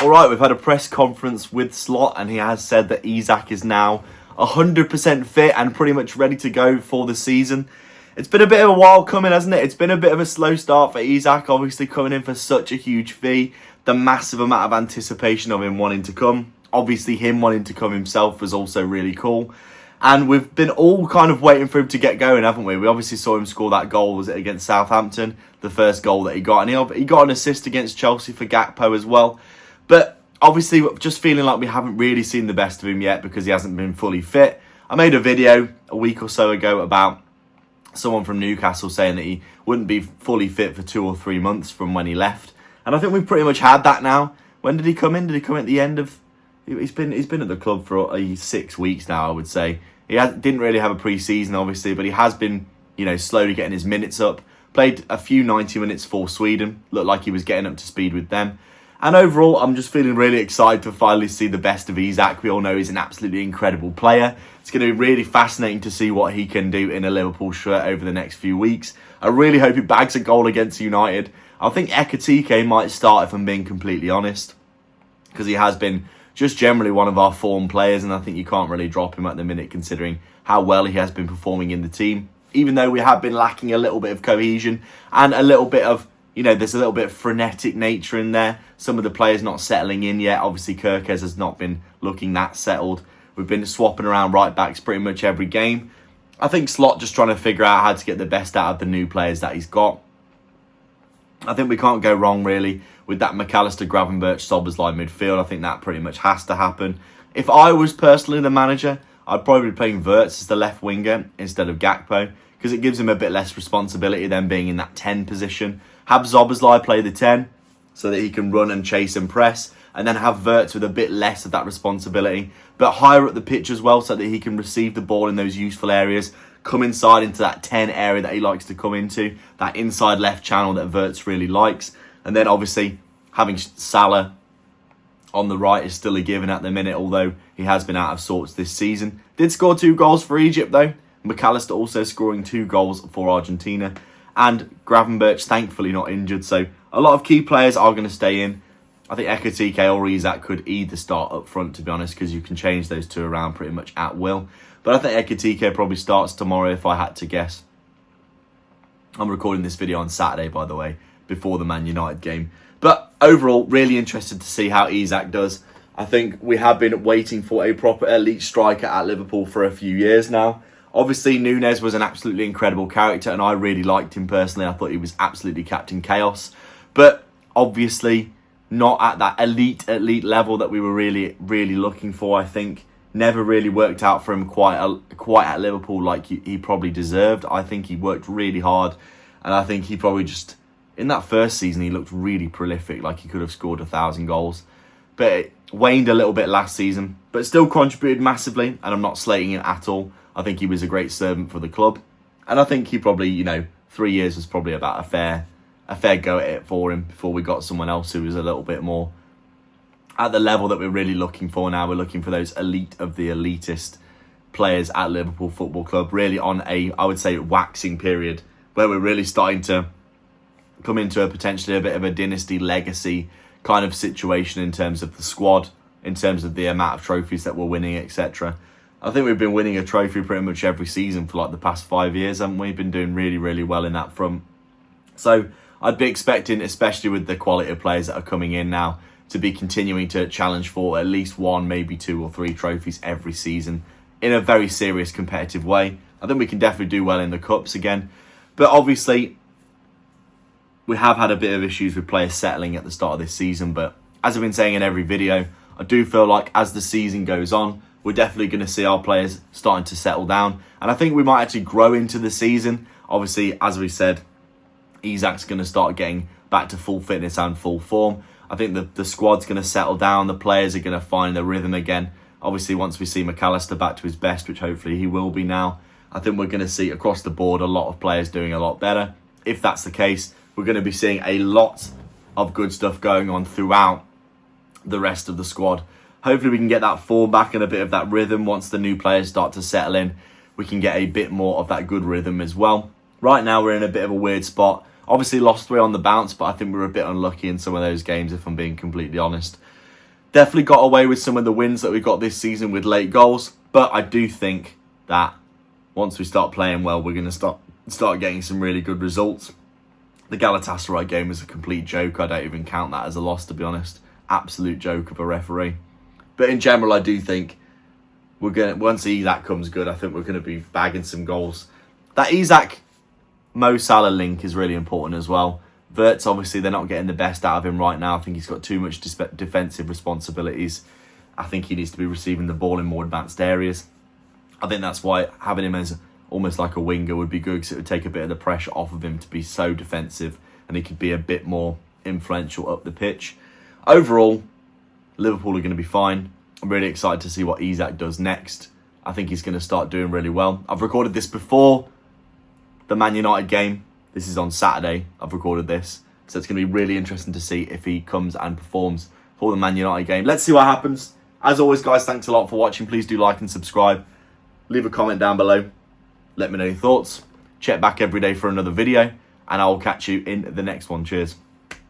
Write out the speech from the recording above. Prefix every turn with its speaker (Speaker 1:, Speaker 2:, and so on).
Speaker 1: Alright, we've had a press conference with Slot and he has said that Isak is now 100% fit and pretty much ready to go for the season. It's been a bit of a while coming, hasn't it? It's been a bit of a slow start for Isak, obviously coming in for such a huge fee. The massive amount of anticipation of him wanting to come. Obviously him wanting to come himself was also really cool. And we've been all kind of waiting for him to get going, haven't we? We obviously saw him score that goal, was it against Southampton? The first goal that he got. And he got an assist against Chelsea for Gakpo as well. But obviously, just feeling like we haven't really seen the best of him yet because he hasn't been fully fit. I made a video a week or so ago about someone from Newcastle saying that he wouldn't be fully fit for 2 or 3 months from when he left. And I think we've pretty much had that now. When did he come in? Did he come at the end of... He's been at the club for 6 weeks now, I would say. Didn't really have a pre-season, obviously, but he has been, slowly getting his minutes up. Played a few 90 minutes for Sweden. Looked like he was getting up to speed with them. And overall, I'm just feeling really excited to finally see the best of Isak. We all know he's an absolutely incredible player. It's going to be really fascinating to see what he can do in a Liverpool shirt over the next few weeks. I really hope he bags a goal against United. I think Ekitike might start, if I'm being completely honest, because he has been just generally one of our form players, and I think you can't really drop him at the minute considering how well he has been performing in the team. Even though we have been lacking a little bit of cohesion and a little bit of, there's a little bit of frenetic nature in there. Some of the players not settling in yet. Obviously, Kirkes has not been looking that settled. We've been swapping around right backs pretty much every game. I think Slot just trying to figure out how to get the best out of the new players that he's got. I think we can't go wrong, really, with that McAllister, Gravenberch, Szoboszlai midfield. I think that pretty much has to happen. If I was personally the manager, I'd probably be playing Wirtz as the left winger instead of Gakpo, because it gives him a bit less responsibility than being in that 10 position. Have Szoboszlai play the 10 so that he can run and chase and press, and then have Wirtz with a bit less of that responsibility, but higher up the pitch as well so that he can receive the ball in those useful areas, come inside into that 10 area that he likes to come into, that inside left channel that Wirtz really likes. And then obviously having Salah on the right is still a given at the minute, although he has been out of sorts this season. Did score 2 goals for Egypt though. McAllister also scoring 2 goals for Argentina. And Gravenberch thankfully not injured, so a lot of key players are going to stay in. I think Ekitike or Isak could either start up front, to be honest, because you can change those two around pretty much at will. But I think Ekitike probably starts tomorrow if I had to guess. I'm recording this video on Saturday, by the way, before the Man United game. But overall, really interested to see how Isak does. I think we have been waiting for a proper elite striker at Liverpool for a few years now. Obviously, Núñez was an absolutely incredible character, and I really liked him personally. I thought he was absolutely Captain Chaos. But obviously, not at that elite level that we were really looking for, I think. Never really worked out for him quite at Liverpool like he probably deserved. I think he worked really hard, and I think he probably just... In that first season, he looked really prolific, like he could have scored 1,000 goals. But it waned a little bit last season, but still contributed massively, and I'm not slating him at all. I think he was a great servant for the club. And I think he probably, 3 years was probably about a fair go at it for him before we got someone else who was a little bit more at the level that we're really looking for now. We're looking for those elite of the elitist players at Liverpool Football Club, really on a, I would say, waxing period where we're really starting to come into potentially a bit of a dynasty legacy kind of situation in terms of the squad, in terms of the amount of trophies that we're winning, etc. I think we've been winning a trophy pretty much every season for like the past 5 years, haven't we? Been doing really well in that front. So I'd be expecting, especially with the quality of players that are coming in now, to be continuing to challenge for at least 1, maybe 2 or 3 trophies every season in a very serious competitive way. I think we can definitely do well in the Cups again. But obviously, we have had a bit of issues with players settling at the start of this season. But as I've been saying in every video, I do feel like as the season goes on, we're definitely going to see our players starting to settle down. And I think we might actually grow into the season. Obviously, as we said, Isak's going to start getting back to full fitness and full form. I think the squad's going to settle down. The players are going to find their rhythm again. Obviously, once we see McAllister back to his best, which hopefully he will be now, I think we're going to see across the board a lot of players doing a lot better. If that's the case, we're going to be seeing a lot of good stuff going on throughout the rest of the squad. Hopefully we can get that form back and a bit of that rhythm once the new players start to settle in. We can get a bit more of that good rhythm as well. Right now we're in a bit of a weird spot. Obviously lost 3 on the bounce, but I think we were a bit unlucky in some of those games, if I'm being completely honest. Definitely got away with some of the wins that we got this season with late goals. But I do think that once we start playing well, we're going to start getting some really good results. The Galatasaray game was a complete joke. I don't even count that as a loss, to be honest. Absolute joke of a referee. But in general, I do think once Isak comes good, I think we're going to be bagging some goals. That Isak Mo Salah link is really important as well. Wirtz, obviously, they're not getting the best out of him right now. I think he's got too much defensive responsibilities. I think he needs to be receiving the ball in more advanced areas. I think that's why having him as almost like a winger would be good, because it would take a bit of the pressure off of him to be so defensive, and he could be a bit more influential up the pitch. Overall, Liverpool are going to be fine. I'm really excited to see what Isak does next. I think he's going to start doing really well. I've recorded this before the Man United game. This is on Saturday. I've recorded this. So it's going to be really interesting to see if he comes and performs for the Man United game. Let's see what happens. As always, guys, thanks a lot for watching. Please do like and subscribe. Leave a comment down below. Let me know your thoughts. Check back every day for another video. And I will catch you in the next one. Cheers.